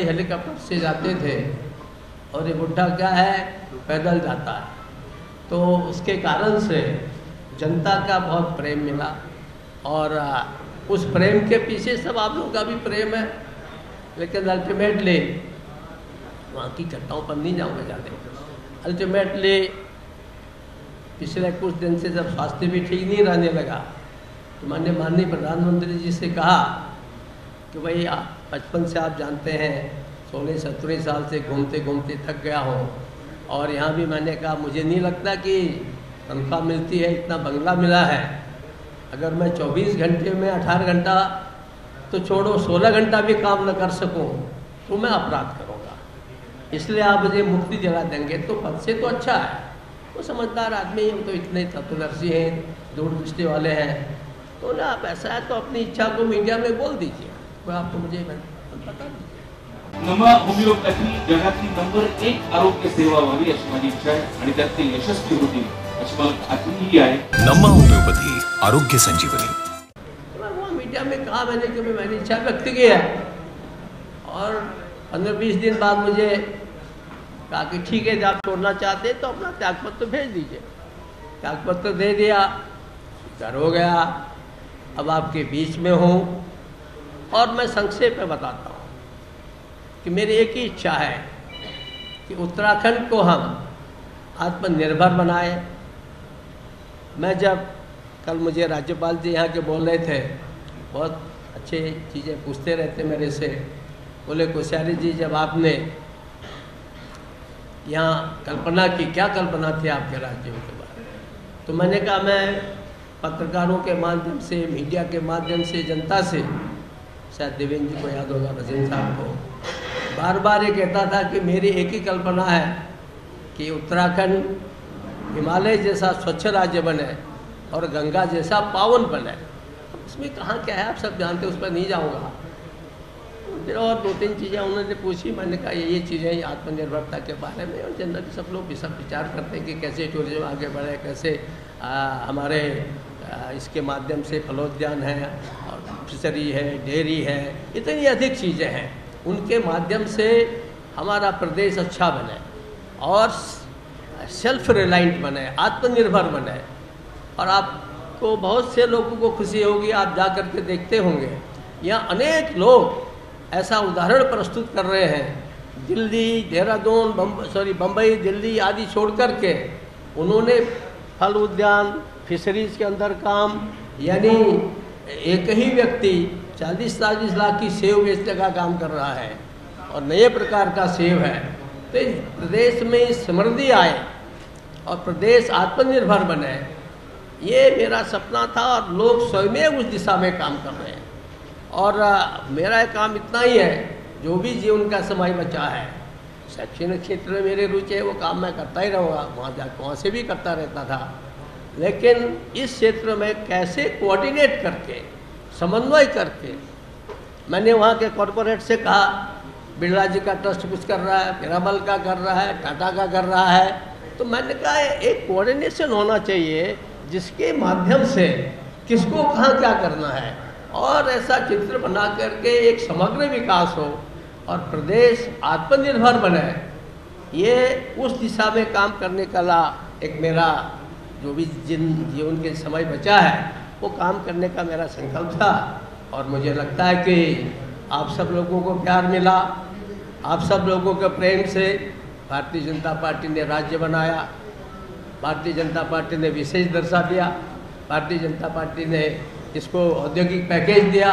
Helicopter से जाते थे और ये बुढ़ा क्या है पैदल जाता है, तो उसके कारण से जनता का बहुत प्रेम मिला और उस प्रेम के पीछे सब आप लोगों का भी प्रेम है। लेकिन अल्टीमेटली वहाँ की घटनाओं पर नहीं जाऊँगा ज़्यादा। अल्टीमेटली पिछले कुछ दिन से जब स्वास्थ्य भी ठीक नहीं रहने लगा तो मैंने माननीय प्रधानमंत्री जी से कहा कि भाई बचपन से आप जानते हैं 16-17 साल से घूमते घूमते थक गया हूँ और यहाँ भी मैंने कहा मुझे नहीं लगता कि तनख्वाह मिलती है, इतना बंगला मिला है, अगर मैं 24 घंटे में 18 घंटा तो छोड़ो 16 घंटा भी काम न कर सकूँ तो मैं अपराध करूँगा, इसलिए आप मुझे मुक्ति दिला देंगे तो पद से तो अच्छा है। वो समझदार आदमी हम तो इतने तत्वदर्शी हैं, दूरदृष्टि वाले हैं, तो ना आप ऐसा है तो अपनी इच्छा को मीडिया में बोल दीजिए, वो आपको मुझे बता दीजिए। नमा होमिओपॅथी जगातली नंबर 1 आरोग्य सेवा व्हावी अशी माझी इच्छा आहे आणि त्यात ते यशस्वी होतील अशी मला खात्री आहे। नमा होमिओपॅथी आरोग्य संजीवनी। वो मीडिया में कहा मैंने कि मैंने इच्छा व्यक्त की है और 15-20 दिन बाद मुझे कहा कि ठीक है, जब आप छोड़ना चाहते हैं तो अपना त्यागपत्र भेज दीजिए। त्यागपत्र दे दिया, घर हो गया, अब आपके बीच में हूँ और मैं संक्षेप में बताता हूँ कि मेरी एक ही इच्छा है कि उत्तराखंड को हम आत्मनिर्भर बनाए। मैं जब कल मुझे राज्यपाल जी यहाँ के बोल रहे थे, बहुत अच्छे चीज़ें पूछते रहते मेरे से, बोले कोश्यारी जी जब आपने यहाँ कल्पना की, क्या कल्पना थी आपके राज्यों के बारे में, तो मैंने कहा मैं पत्रकारों के माध्यम से, मीडिया के माध्यम से, जनता से, शायद देवेंद्र जी को याद होगा, भजन साहब को, बार बार ये कहता था कि मेरी एक ही कल्पना है कि उत्तराखंड हिमालय जैसा स्वच्छ राज्य बने और गंगा जैसा पावन बने। उसमें कहाँ क्या है आप सब जानते, उस पर नहीं जाऊँगा। फिर और 2-3 चीज़ें उन्होंने पूछी, मैंने कहा ये चीज़ें आत्मनिर्भरता के बारे में, और जनरली सब लोग भी सब विचार करते हैं कि कैसे टूरिज्म आगे बढ़े, कैसे हमारे इसके माध्यम से फलोद्यान है और फिशरी है, डेयरी है, इतनी अधिक चीज़ें हैं, उनके माध्यम से हमारा प्रदेश अच्छा बने और सेल्फ रिलायंट बने, आत्मनिर्भर बने। और आपको बहुत से लोगों को खुशी होगी, आप जा कर के देखते होंगे यहाँ अनेक लोग ऐसा उदाहरण प्रस्तुत कर रहे हैं, दिल्ली, देहरादून, बम्बई, दिल्ली आदि छोड़ कर के उन्होंने फल उद्यान, फिशरीज के अंदर काम, यानी एक ही व्यक्ति 40-40 लाख की सेव बेचने का काम कर रहा है और नए प्रकार का सेव है। तो इस प्रदेश में समृद्धि आए और प्रदेश आत्मनिर्भर बने, ये मेरा सपना था और लोग स्वयं उस दिशा में काम कर रहे हैं। और मेरा काम इतना ही है, जो भी जीवन का समय बचा है, शैक्षणिक क्षेत्र में मेरी रुचि है, वो काम मैं करता ही रहूँगा, वहाँ से भी करता रहता था, लेकिन इस क्षेत्र में कैसे कोऑर्डिनेट करके, समन्वय करके, मैंने वहाँ के कॉरपोरेट से कहा, बिरला जी का ट्रस्ट कुछ कर रहा है, पिरामल का कर रहा है, टाटा का कर रहा है, तो मैंने कहा एक कोऑर्डिनेशन होना चाहिए जिसके माध्यम से किसको कहाँ क्या करना है और ऐसा चित्र बना करके एक समग्र विकास हो और प्रदेश आत्मनिर्भर बने। ये उस दिशा में काम करने का एक मेरा जो भी जीवन के समय बचा है वो काम करने का मेरा संकल्प था। और मुझे लगता है कि आप सब लोगों को प्यार मिला, आप सब लोगों के प्रेम से भारतीय जनता पार्टी ने राज्य बनाया, भारतीय जनता पार्टी ने विशेष दर्जा दिया, भारतीय जनता पार्टी ने इसको औद्योगिक पैकेज दिया।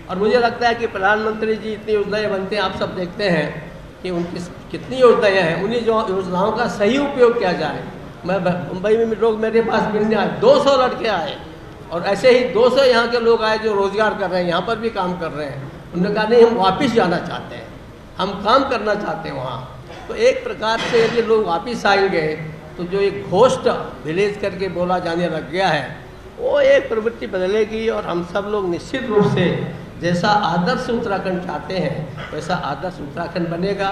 और मुझे लगता है कि प्रधानमंत्री जी इतनी योजनाएं बनते हैं, आप सब देखते हैं कि उनकी कितनी योजनाएं हैं, उन्हीं जो योजनाओं का सही उपयोग किया जाए। मैं मुंबई में लोग मेरे पास मिलने आए, 200 लड़के आए और ऐसे ही 200 यहाँ के लोग आए जो रोजगार कर रहे हैं, यहाँ पर भी काम कर रहे हैं। उन्होंने कहा नहीं, हम वापस जाना चाहते हैं, हम काम करना चाहते हैं वहाँ। तो एक प्रकार से यदि लोग वापस आएंगे तो जो एक घोस्ट विलेज करके बोला जाने लग गया है, वो एक प्रवृत्ति बदलेगी और हम सब लोग निश्चित रूप से जैसा आदर्श उत्तराखंड चाहते हैं वैसा आदर्श उत्तराखंड बनेगा।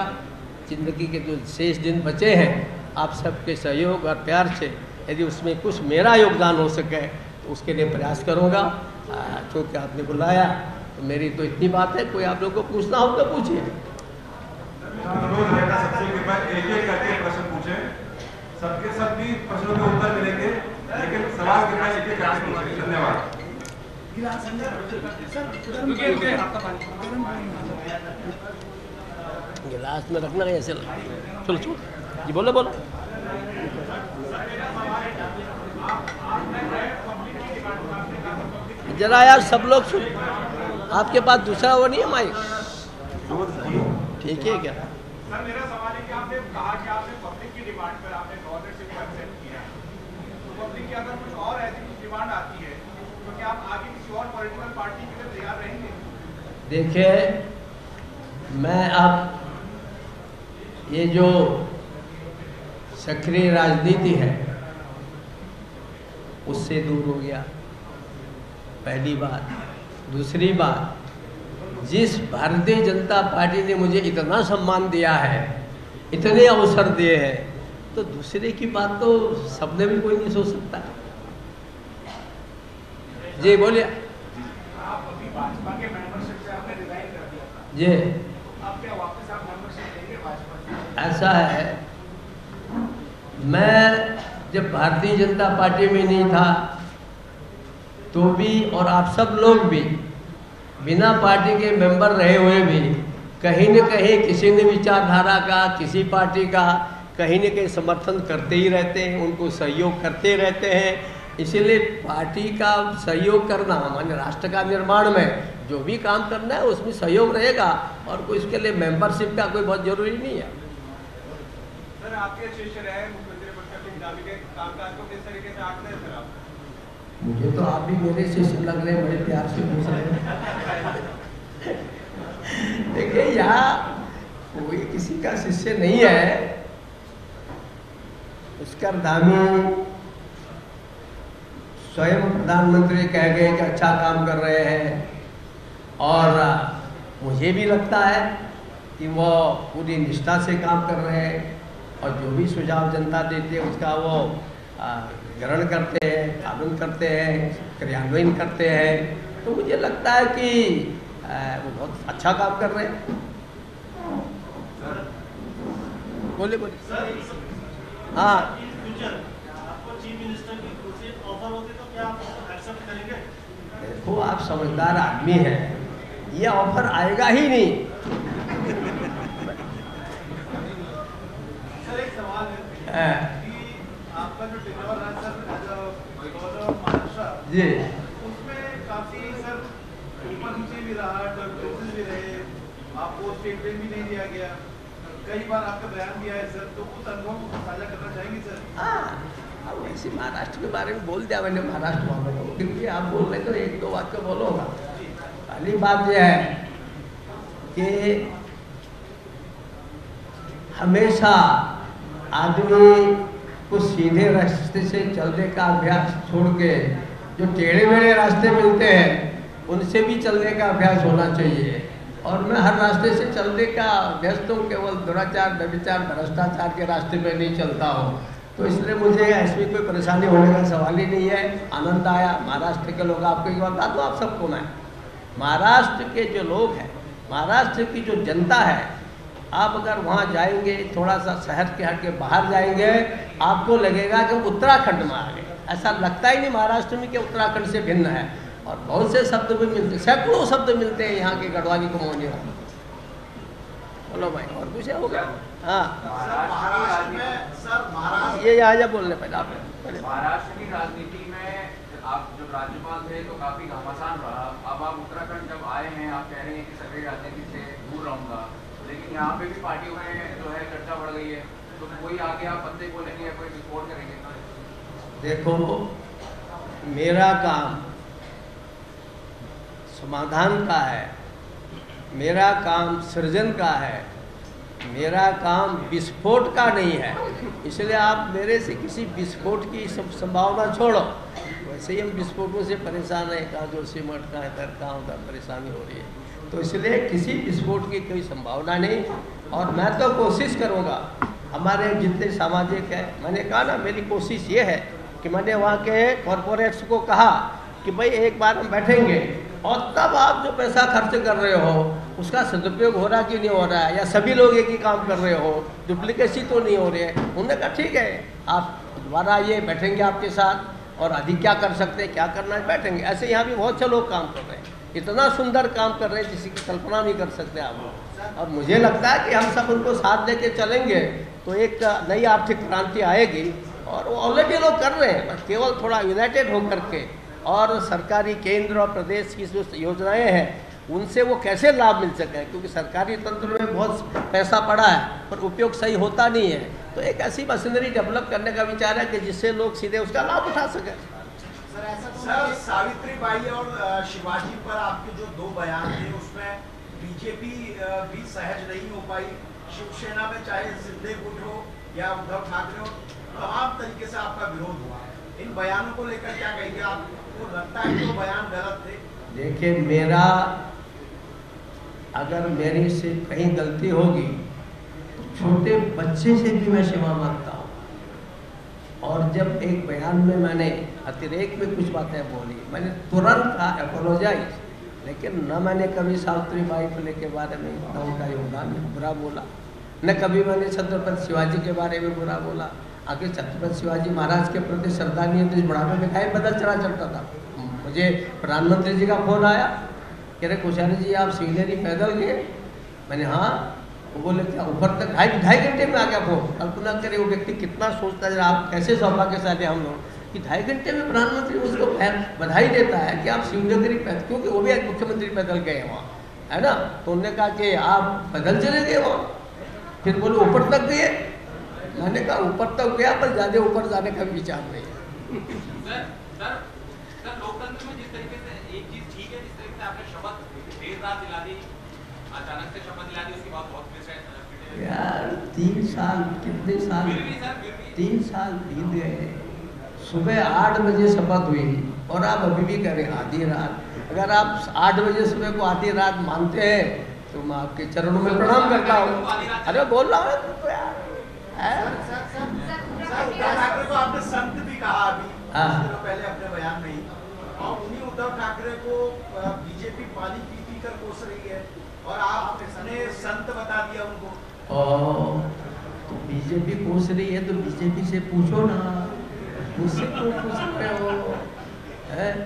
जिंदगी के जो शेष दिन बचे हैं, आप सबके सहयोग और प्यार से यदि उसमें कुछ मेरा योगदान हो सके तो उसके लिए प्रयास करूँगा। क्योंकि आपने बुलाया तो मेरी तो इतनी बात है, कोई आप लोगों को पूछना हो तो पूछिए। गिलास में रखना है ऐसे। चलो चलो जी, बोलो बोलो। जरा यार सब लोग सुन, आपके पास दूसरा वो नहीं है माइक? ठीक है क्या? सर मेरा सवाल है कि आपने कहा कि आपने पब्लिक की डिमांड पर आपने गवर्नरशिप को एक्सेप्ट किया, तो पब्लिक की अगर कुछ और ऐसी कुछ डिमांड आती है तो क्या आप आगे किसी और पॉलिटिकल पार्टी के लिए तैयार रहेंगे? देखिए, मैं अब ये जो सक्रिय राजनीति है उससे दूर हो गया, पहली बात। दूसरी बात, जिस भारतीय जनता पार्टी ने मुझे इतना सम्मान दिया है, इतने अवसर दिए हैं, तो दूसरे की बात तो सपने में कोई नहीं सोच सकता। जी बोलिए। आप अभी भाजपा के मेंबरशिप से आपने रिजाइन कर दिया था, जी अब क्या वापस आप मेंबरशिप लेंगे भाजपा? ऐसा है, मैं जब भारतीय जनता पार्टी में नहीं था तो भी, और आप सब लोग भी बिना पार्टी के मेंबर रहे हुए भी कहीं न कहीं किसी न विचारधारा का, किसी पार्टी का कहीं न कहीं समर्थन करते ही रहते हैं, उनको सहयोग करते रहते हैं। इसीलिए पार्टी का सहयोग करना, माने राष्ट्र का निर्माण में जो भी काम करना है उसमें सहयोग रहेगा, और कोई इसके लिए मेंबरशिप का कोई बहुत जरूरी नहीं है। सर आपके शिष्य रहे मुख्यमंत्री के कामकाज को किस तरीके से आंकते हैं सर आप? मुझे तो आप भी मेरे शिष्य लग रहे हैं, बड़े प्यार से पूछ रहे हैं। देखिए, यहाँ कोई किसी का शिष्य नहीं है। पुष्कर धामी स्वयं प्रधानमंत्री कह गए कि अच्छा काम कर रहे हैं, और मुझे भी लगता है कि वो पूरी निष्ठा से काम कर रहे हैं, और जो भी सुझाव जनता देती है उसका वो ग्रहण करते हैं, पालन करते हैं, क्रियान्वयन करते हैं। तो मुझे लगता है कि वो बहुत अच्छा काम कर रहे हैं। बोले बोले। हाँ, आपको चीफ मिनिस्टर की कुर्सी ऑफर होती तो क्या आप एक्सेप्ट करेंगे? देखो, आप समझदार आदमी हैं, ये ऑफर आएगा ही नहीं। सर एक सवाल है कि आपका जो टेन्योर है सर गवर्नर ऑफ महाराष्ट्र जी, उसमें काफी सर ऊपर नीचे भी रहा, टर्बुलेंसेस भी रहे, आपको स्टेटमेंट भी नहीं दिया गया, कई बार आपका बयान दिया है सर, तो उस अनुभव को साझा करना चाहेंगे सर? हाँ, अब वैसे महाराष्ट्र के बारे में बोल दिया मैंने महाराष्ट्र वालों को, क्योंकि आप बोल रहे तो एक दो बात को बोलूँगा। पहली बात यह है कि हमेशा आदमी को सीधे रास्ते से चलने का अभ्यास छोड़ के जो टेढ़े मेढ़े रास्ते मिलते हैं उनसे भी चलने का अभ्यास होना चाहिए। और मैं हर रास्ते से चलने का अभ्यस्त हूँ, केवल दुराचार, व्यभिचार, भ्रष्टाचार के रास्ते में नहीं चलता हूँ। तो इसलिए मुझे ऐसी कोई परेशानी होने का सवाल ही नहीं है। आनंद आया। महाराष्ट्र के लोग, आपको एक बात बता दूँ आप सबको, मैं महाराष्ट्र के जो लोग हैं, महाराष्ट्र की जो जनता है, आप अगर वहाँ जाएंगे, थोड़ा सा शहर के हट के बाहर जाएंगे, आपको लगेगा कि उत्तराखंड में आ गए। ऐसा लगता ही नहीं महाराष्ट्र में कि उत्तराखंड से भिन्न है। और बहुत से शब्द भी मिलते, सैकड़ों शब्द मिलते हैं यहाँ के गढ़वाली कमौनी में। बोलो भाई, और कुछ होगा? हाँ, ये यहाँ जा बोलने पहले आप। महाराष्ट्र की राजनीति में आप जब राज्यपाल थे तो काफी घमासान रहा। अब आप उत्तराखंड जब आए हैं, आप कह रहे हैं कि सक्रिय राजनीति से दूर रहूंगा, लेकिन यहाँ पे भी पार्टियों में जो है चर्चा बढ़ गई है, तो कोई आगे आप बंदे बोलेंगे, कोई विस्फोट करेंगे? देखो, मेरा काम समाधान का है, मेरा काम सृजन का है, मेरा काम विस्फोट का नहीं है। इसलिए आप मेरे से किसी विस्फोट की सब संभावना छोड़ो। वैसे ही हम विस्फोटों से परेशान हैं, कहाँ जो सिमट का इधर कहाँ उधर परेशानी हो रही है, तो इसलिए किसी विस्फोट की कोई संभावना नहीं। और मैं तो कोशिश करूँगा, हमारे जितने सामाजिक है, मैंने कहा ना, मेरी कोशिश ये है कि मैंने वहाँ के कॉरपोरेट्स को कहा कि भाई एक बार हम बैठेंगे और तब आप जो पैसा खर्च कर रहे हो उसका सदुपयोग हो रहा कि नहीं हो रहा है, या सभी लोग एक ही काम कर रहे हो, डुप्लीकेसी तो नहीं हो रही है। उन्होंने कहा ठीक है, आप दोबारा ये बैठेंगे आपके साथ, और अधिक क्या कर सकते हैं, क्या करना है, बैठेंगे। ऐसे यहाँ भी बहुत से लोग काम कर रहे हैं। इतना सुंदर काम कर रहे हैं जिसकी कल्पना नहीं कर सकते आप लोग। और मुझे लगता है कि हम सब उनको साथ लेके चलेंगे तो एक नई आर्थिक क्रांति आएगी, और वो ऑलरेडी लोग कर रहे हैं, बस केवल थोड़ा यूनाइटेड होकर के, और सरकारी केंद्र और प्रदेश की जो योजनाएं हैं उनसे वो कैसे लाभ मिल सके, क्योंकि सरकारी तंत्र में बहुत पैसा पड़ा है पर उपयोग सही होता नहीं है। तो एक ऐसी मशीनरी डेवलप करने का विचार है कि जिससे लोग सीधे उसका लाभ उठा सकें। सर, सावित्रीबाई और शिवाजी पर आपके जो 2 बयान थे उसमें बीजेपी भी सहज नहीं हो पाई। शिवसेना में चाहे शिंदे गुट हो या उद्धव ठाकरे हो, तमाम तरीके से आपका विरोध हुआ। इन बयानों को लेकर क्या कहेंगे? आपको लगता है कि वो बयान गलत थे? देखिए, मेरा अगर मेरी से कहीं गलती होगी तो छोटे बच्चे से भी मैं क्षमा मांगता हूँ। और जब एक बयान में मैंने अतिरेक में कुछ बातें बोली, मैंने तुरंत अपोलोजाइज, लेकिन न मैंने कभी सावित्रीबाई फुले के बारे में इतना उनका योगदान बुरा बोला, न कभी मैंने छत्रपति शिवाजी के बारे में बुरा बोला। आगे छत्रपति शिवाजी महाराज के प्रति श्रद्धा नहीं है तो इस बुढ़ापे में काहे बदल चला चलता था। मुझे प्रधानमंत्री जी का फोन आया, कह रहे कोश्यारी जी आप सिवनेरी पैदल गए? मैंने हाँ। वो बोले क्या ऊपर तक 2.5 घंटे में आ गया फोन। कल्पना करें वो व्यक्ति कितना सोचता है, आप कैसे सौभाग्यशाली हैं हम लोग कि 2.5 घंटे में प्रधानमंत्री उसको बधाई देता है कि आप शिवनगरी पैदल, क्योंकि वो भी आज मुख्यमंत्री पैदल गए वहाँ, है ना। तो उन्होंने कहा कि आप पैदल चले गए वहाँ, फिर बोले ऊपर तक गए। मैंने कहा ऊपर तक गया पर ज़्यादा ऊपर जाने का विचार नहीं है। सर, लोकतंत्र में जिस तरीके से एक चीज ठीक है, जिस तरीके से आपने शपथ देर रात दिला दी, अचानक से शपथ दिला दी, उसके बाद बहुत यार 3 साल, कितने साल, 3 साल बीत गए। सुबह 8 बजे शपथ हुई और आप अभी भी करें आधी रात। अगर आप 8 बजे सुबह को आधी रात मानते हैं तो मैं आपके चरणों में प्रणाम करता हूँ। अरे बोल रहा हूँ तो यार। उद्धव ठाकरे को आपने संत भी कहा अभी पहले अपने बयान में ही, और उन्हीं उद्धव ठाकरे को बीजेपी पानी पी कर कोस रही है और आपने संत बता दिया उनको। तो बीजेपी कोस रही है तो बीजेपी से पूछो ना, मुझसे क्यों पूछ रहे हो?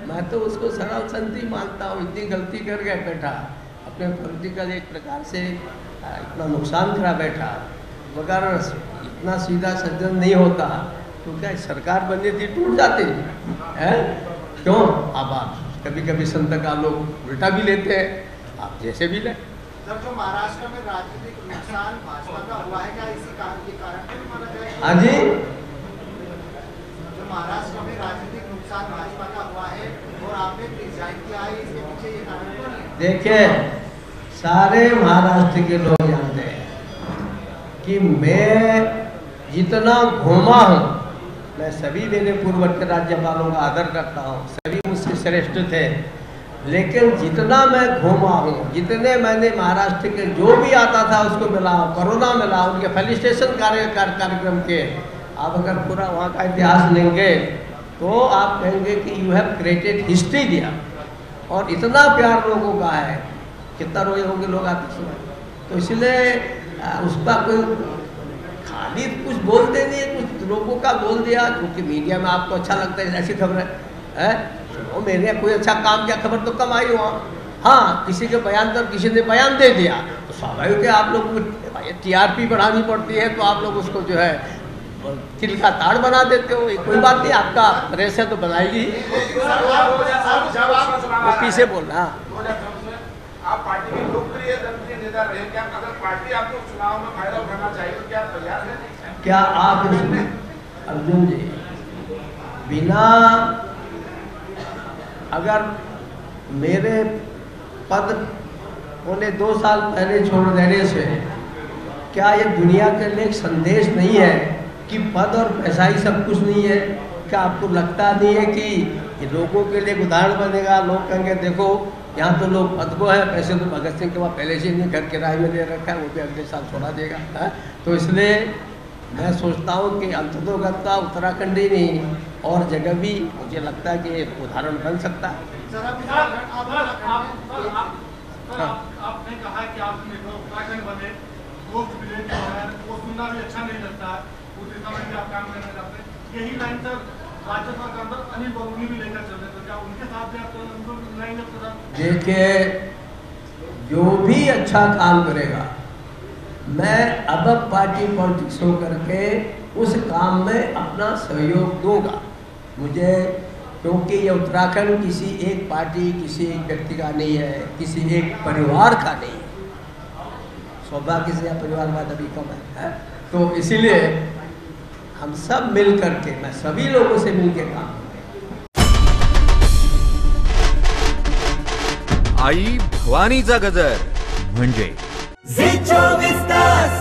मैं तो उसको सरल संत ही मानता हूँ। इतनी गलती कर गया बैठा, अपने पॉलिटिकल एक प्रकार से इतना नुकसान करा बैठा। मगर इतना सीधा सज्जन नहीं होता तो क्या सरकार बननी थी टूट जाती है? क्यों? अब आप कभी कभी संत का लोग उल्टा भी लेते हैं, आप जैसे भी लें। सर, जो महाराष्ट्र में राजनीतिक नुकसान भाजपा का हुआ है, क्या इसी कारण के कारण नहीं माना जाएगा? हाँ जी, जो महाराष्ट्र में राजनीतिक नुकसान भाजपा का हुआ है और आपने रिजाइन किया है, इसके पीछे ये कारण क्यों नहीं है? देखिए, सारे महाराष्ट्र के लोग जानते हैं कि मैं जितना घूमा हूँ, मैं सभी मेरे पूर्ववर्ती राज्यपालों का आदर करता हूँ, सभी मुझसे श्रेष्ठ थे, लेकिन जितना मैं घूमा हूँ, जितने मैंने महाराष्ट्र के जो भी आता था उसको मिला, कोरोना मिला, उनके फेलिस्टेशन कार्यक्रम के, आप अगर पूरा वहाँ का इतिहास लेंगे तो आप कहेंगे कि यू हैव क्रिएटेड हिस्ट्री दिया। और इतना प्यार लोगों का है, कितना रोए होंगे लोग आते समय। तो इसलिए उसका कोई खाली कुछ बोलते नहीं है, कुछ लोगों का बोल दिया क्योंकि मीडिया में आपको अच्छा लगता है ऐसी खबरें है। वो मेरे कोई अच्छा काम किया, खबर तो कम आई वहाँ। हाँ, किसी के बयान पर किसी ने बयान दे दिया तो स्वाभाविक है आप लोग को टीआरपी बढ़ानी पड़ती है, तो आप लोग उसको जो है तिल का ताड़ बना देते हो। कोई बात नहीं, आपका प्रेस है तो बनाएगी। पीछे बोलना, आप पार्टी के लोकप्रिय जनप्रिय नेता रहे, क्या अगर पार्टी आपको चुनाव में फायदा उठाना चाहिए तो क्या तैयार है? क्या आप अर्जुन जी बिना अगर मेरे पद होने 2 साल पहले छोड़ देने से क्या ये दुनिया के लिए एक संदेश नहीं है कि पद और पैसा ही सब कुछ नहीं है? क्या आपको लगता नहीं है कि ये लोगों के लिए उदाहरण बनेगा? लोग कहेंगे देखो यहाँ तो लोग पद को है, पैसे तो भगत सिंह के पास पहले से नहीं, घर किराए में दे रखा है, वो भी अगले साल छोड़ा देगा है? तो इसलिए मैं सोचता हूँ कि अंततोगत्ता उत्तराखंड ही नहीं और जगह भी मुझे लगता है कि एक उदाहरण बन सकता है। आपने कहा कि आप उत्तराखंड बने, गोश्त विलेज जो है वो सुनना भी अच्छा नहीं लगता है, उस दिशा में भी आप काम करना चाहते हैं। यही लाइन सर भाजपा के अंदर अनिल बलूनी भी लेकर चल रहे, तो क्या उनके साथ भी आप उनको लाएंगे आपके साथ? देखिए, जो भी अच्छा काम करेगा, मैं अब पार्टी पॉलिटिक्स होकर के उस काम में अपना सहयोग दूंगा। मुझे, क्योंकि ये उत्तराखंड किसी एक पार्टी, किसी एक व्यक्ति का नहीं है, किसी एक परिवार का नहीं है। सौभाग्य से परिवारवाद अभी कम है, तो इसीलिए हम सब मिल करके, मैं सभी लोगों से मिल के काम करूंगा। आई भवानीचा गजर म्हणजे झी 24 तास